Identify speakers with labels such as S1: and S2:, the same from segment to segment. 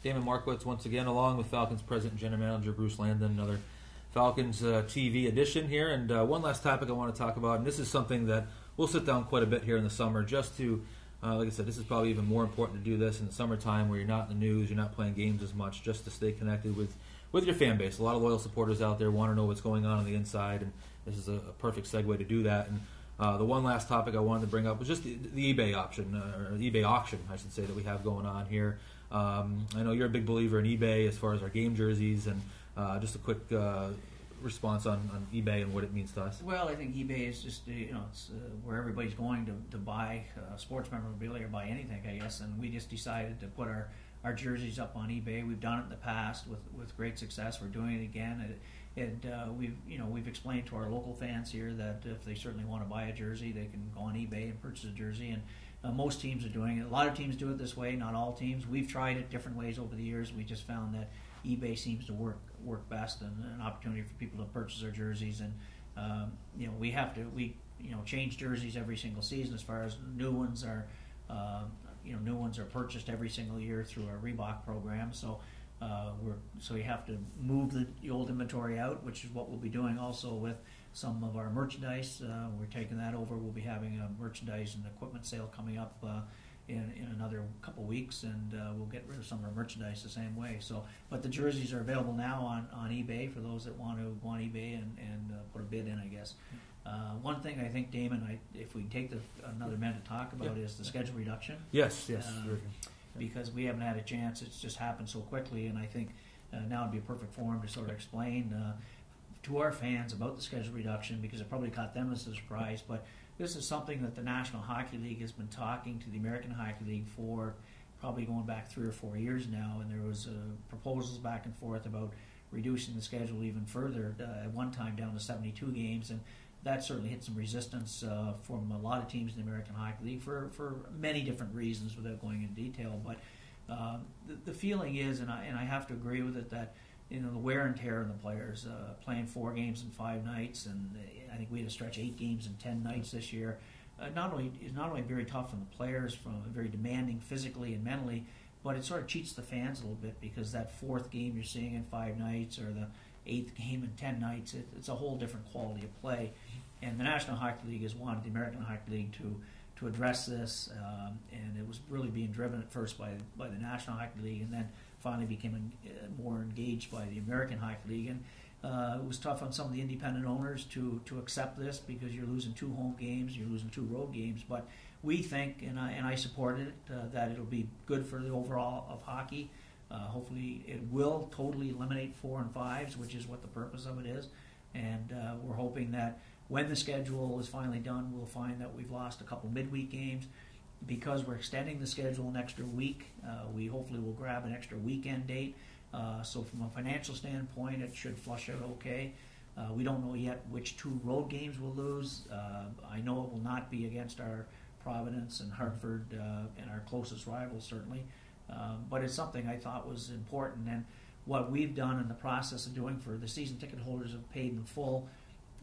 S1: Damon Markowitz once again, along with Falcons President and General Manager Bruce Landon, another Falcons TV edition here. And one last topic I want to talk about, and this is something that we'll sit down quite a bit here in the summer just to, like I said, this is probably even more important to do this in the summertime where you're not in the news, you're not playing games as much, just to stay connected with your fan base. A lot of loyal supporters out there want to know what's going on the inside, and this is a perfect segue to do that. And the one last topic I wanted to bring up was just the eBay option, or eBay auction, I should say, that we have going on here. I know you're a big believer in eBay as far as our game jerseys, and just a quick response on eBay and what it means to us.
S2: Well, I think eBay is just it's where everybody's going to buy sports memorabilia or buy anything, I guess. And we just decided to put our jerseys up on eBay. We've done it in the past with great success. We're doing it again. We've explained to our local fans here that if they certainly want to buy a jersey, they can go on eBay and purchase a jersey. And most teams are doing it. A lot of teams do it this way, not all teams. We've tried it different ways over the years. We just found that eBay seems to work best, and an opportunity for people to purchase their jerseys. And we change jerseys every single season. As far as new ones are purchased every single year through our Reebok program. So you have to move the old inventory out, which is what we'll be doing also with some of our merchandise. We're taking that over. We'll be having a merchandise and equipment sale coming up in another couple weeks, and we'll get rid of some of our merchandise the same way. But the jerseys are available now on eBay for those that want to go on eBay and put a bid in, I guess. One thing I think, Damon, if we take another minute to talk about is the schedule reduction.
S1: Yes.
S2: Because we haven't had a chance. It's just happened so quickly, and I think now would be a perfect forum to sort of explain to our fans about the schedule reduction, because it probably caught them as a surprise. But this is something that the National Hockey League has been talking to the American Hockey League for probably going back 3 or 4 years now, and there was proposals back and forth about reducing the schedule even further, at one time down to 72 games, and that certainly hit some resistance from a lot of teams in the American Hockey League for many different reasons without going into detail. But the feeling is, and I have to agree with it, that the wear and tear on the players, playing 4 games in 5 nights, and I think we had to stretch 8 games in 10 nights this year. Not only very tough on the players, from very demanding physically and mentally, but it sort of cheats the fans a little bit, because that 4th game you're seeing in 5 nights, or the 8th game in 10 nights, it's a whole different quality of play. And the National Hockey League has wanted the American Hockey League to address this, and it was really being driven at first by the National Hockey League, and then finally became more engaged by the American Hockey League. And it was tough on some of the independent owners to accept this, because you're losing 2 home games, you're losing 2 road games. But we think, and I supported it, that it'll be good for the overall of hockey. Hopefully it will totally eliminate 4 and 5s, which is what the purpose of it is. And we're hoping that when the schedule is finally done, we'll find that we've lost a couple midweek games. Because we're extending the schedule an extra week, we hopefully will grab an extra weekend date. So from a financial standpoint, it should flush out okay. We don't know yet which 2 road games we'll lose. I know it will not be against our Providence and Hartford and our closest rivals, certainly. But it's something I thought was important. And what we've done in the process of doing for the season ticket holders who have paid in full,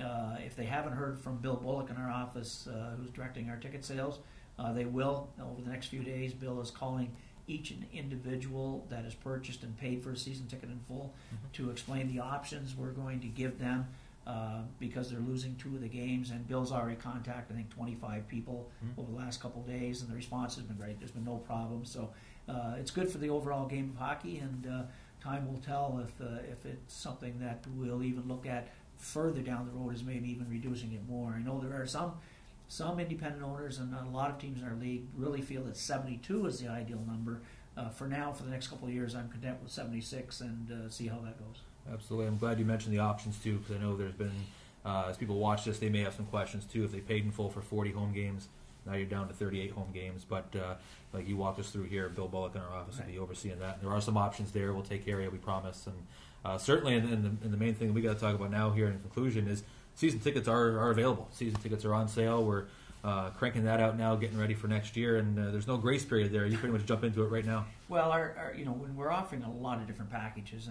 S2: if they haven't heard from Bill Bullock in our office, who's directing our ticket sales, they will over the next few days. Bill is calling each individual that has purchased and paid for a season ticket in full to explain the options we're going to give them, because they're losing 2 of the games. And Bill's already contacted, I think, 25 people over the last couple of days, and the response has been great. There's been no problem. So it's good for the overall game of hockey, and time will tell if it's something that we'll even look at further down the road, as maybe even reducing it more. I know there are some independent owners, and a lot of teams in our league really feel that 72 is the ideal number. For now, for the next couple of years, I'm content with 76, and see how that goes.
S1: Absolutely. I'm glad you mentioned the options too, because I know there's been, as people watch this, they may have some questions too. If they paid in full for 40 home games, now you're down to 38 home games. But like you walked us through here, Bill Bullock in our office will be overseeing that. There are some options there. We'll take care of it, we promise. And certainly, and the main thing that we got to talk about now here in conclusion is season tickets are available. Season tickets are on sale. We're cranking that out now, getting ready for next year, and there's no grace period there. You pretty much jump into it right now.
S2: Well, our when we're offering a lot of different packages,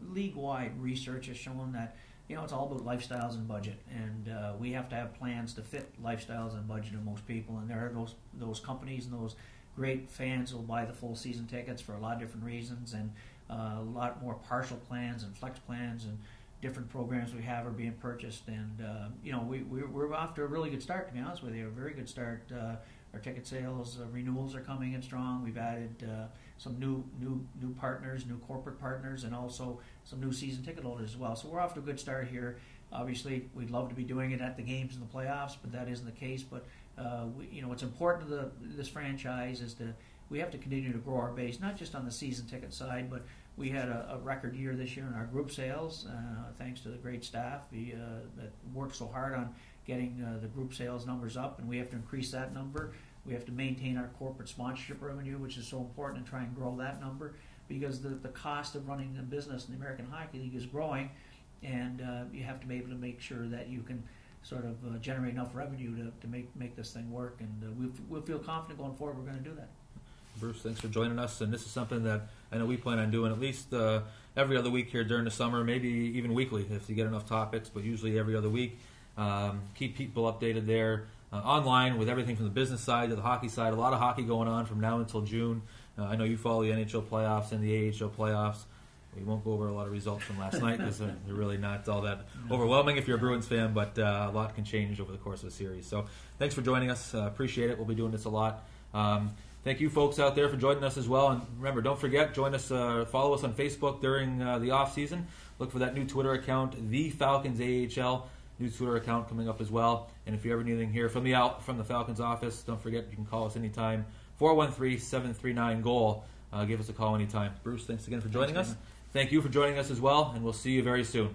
S2: league-wide research has shown that it's all about lifestyles and budget, and we have to have plans to fit lifestyles and budget of most people. And there are those companies and those great fans will buy the full season tickets for a lot of different reasons, and a lot more partial plans and flex plans and different programs we have are being purchased. And we're off to a really good start, to be honest with you. A very good start. Our ticket sales renewals are coming in strong. We've added some new partners, new corporate partners, and also some new season ticket holders as well. So we're off to a good start here. Obviously, we'd love to be doing it at the games in the playoffs, but that isn't the case. But what's important to this franchise is we have to continue to grow our base, not just on the season ticket side, but we had a record year this year in our group sales, thanks to the great staff that worked so hard on getting the group sales numbers up, and we have to increase that number. We have to maintain our corporate sponsorship revenue, which is so important, and try and grow that number, because the cost of running a business in the American Hockey League is growing, and you have to be able to make sure that you can sort of generate enough revenue to make this thing work, and we'll feel confident going forward we're going to do that.
S1: Bruce, thanks for joining us, and this is something that I know we plan on doing at least every other week here during the summer, maybe even weekly if you get enough topics, but usually every other week. Keep people updated there online with everything from the business side to the hockey side. A lot of hockey going on from now until June. I know you follow the NHL playoffs and the AHL playoffs. We won't go over a lot of results from last night because they're really not all that overwhelming if you're a Bruins fan, but a lot can change over the course of the series. So thanks for joining us. Appreciate it. We'll be doing this a lot. Thank you folks out there for joining us as well. And remember, don't forget, join us, follow us on Facebook during the off season. Look for that new Twitter account, The Falcons AHL. New Twitter account coming up as well. And if you ever need anything here from the Falcons office, don't forget you can call us anytime. 413-739-GOAL. Give us a call anytime. Bruce, thanks again for joining us. Thank you for joining us as well, and we'll see you very soon.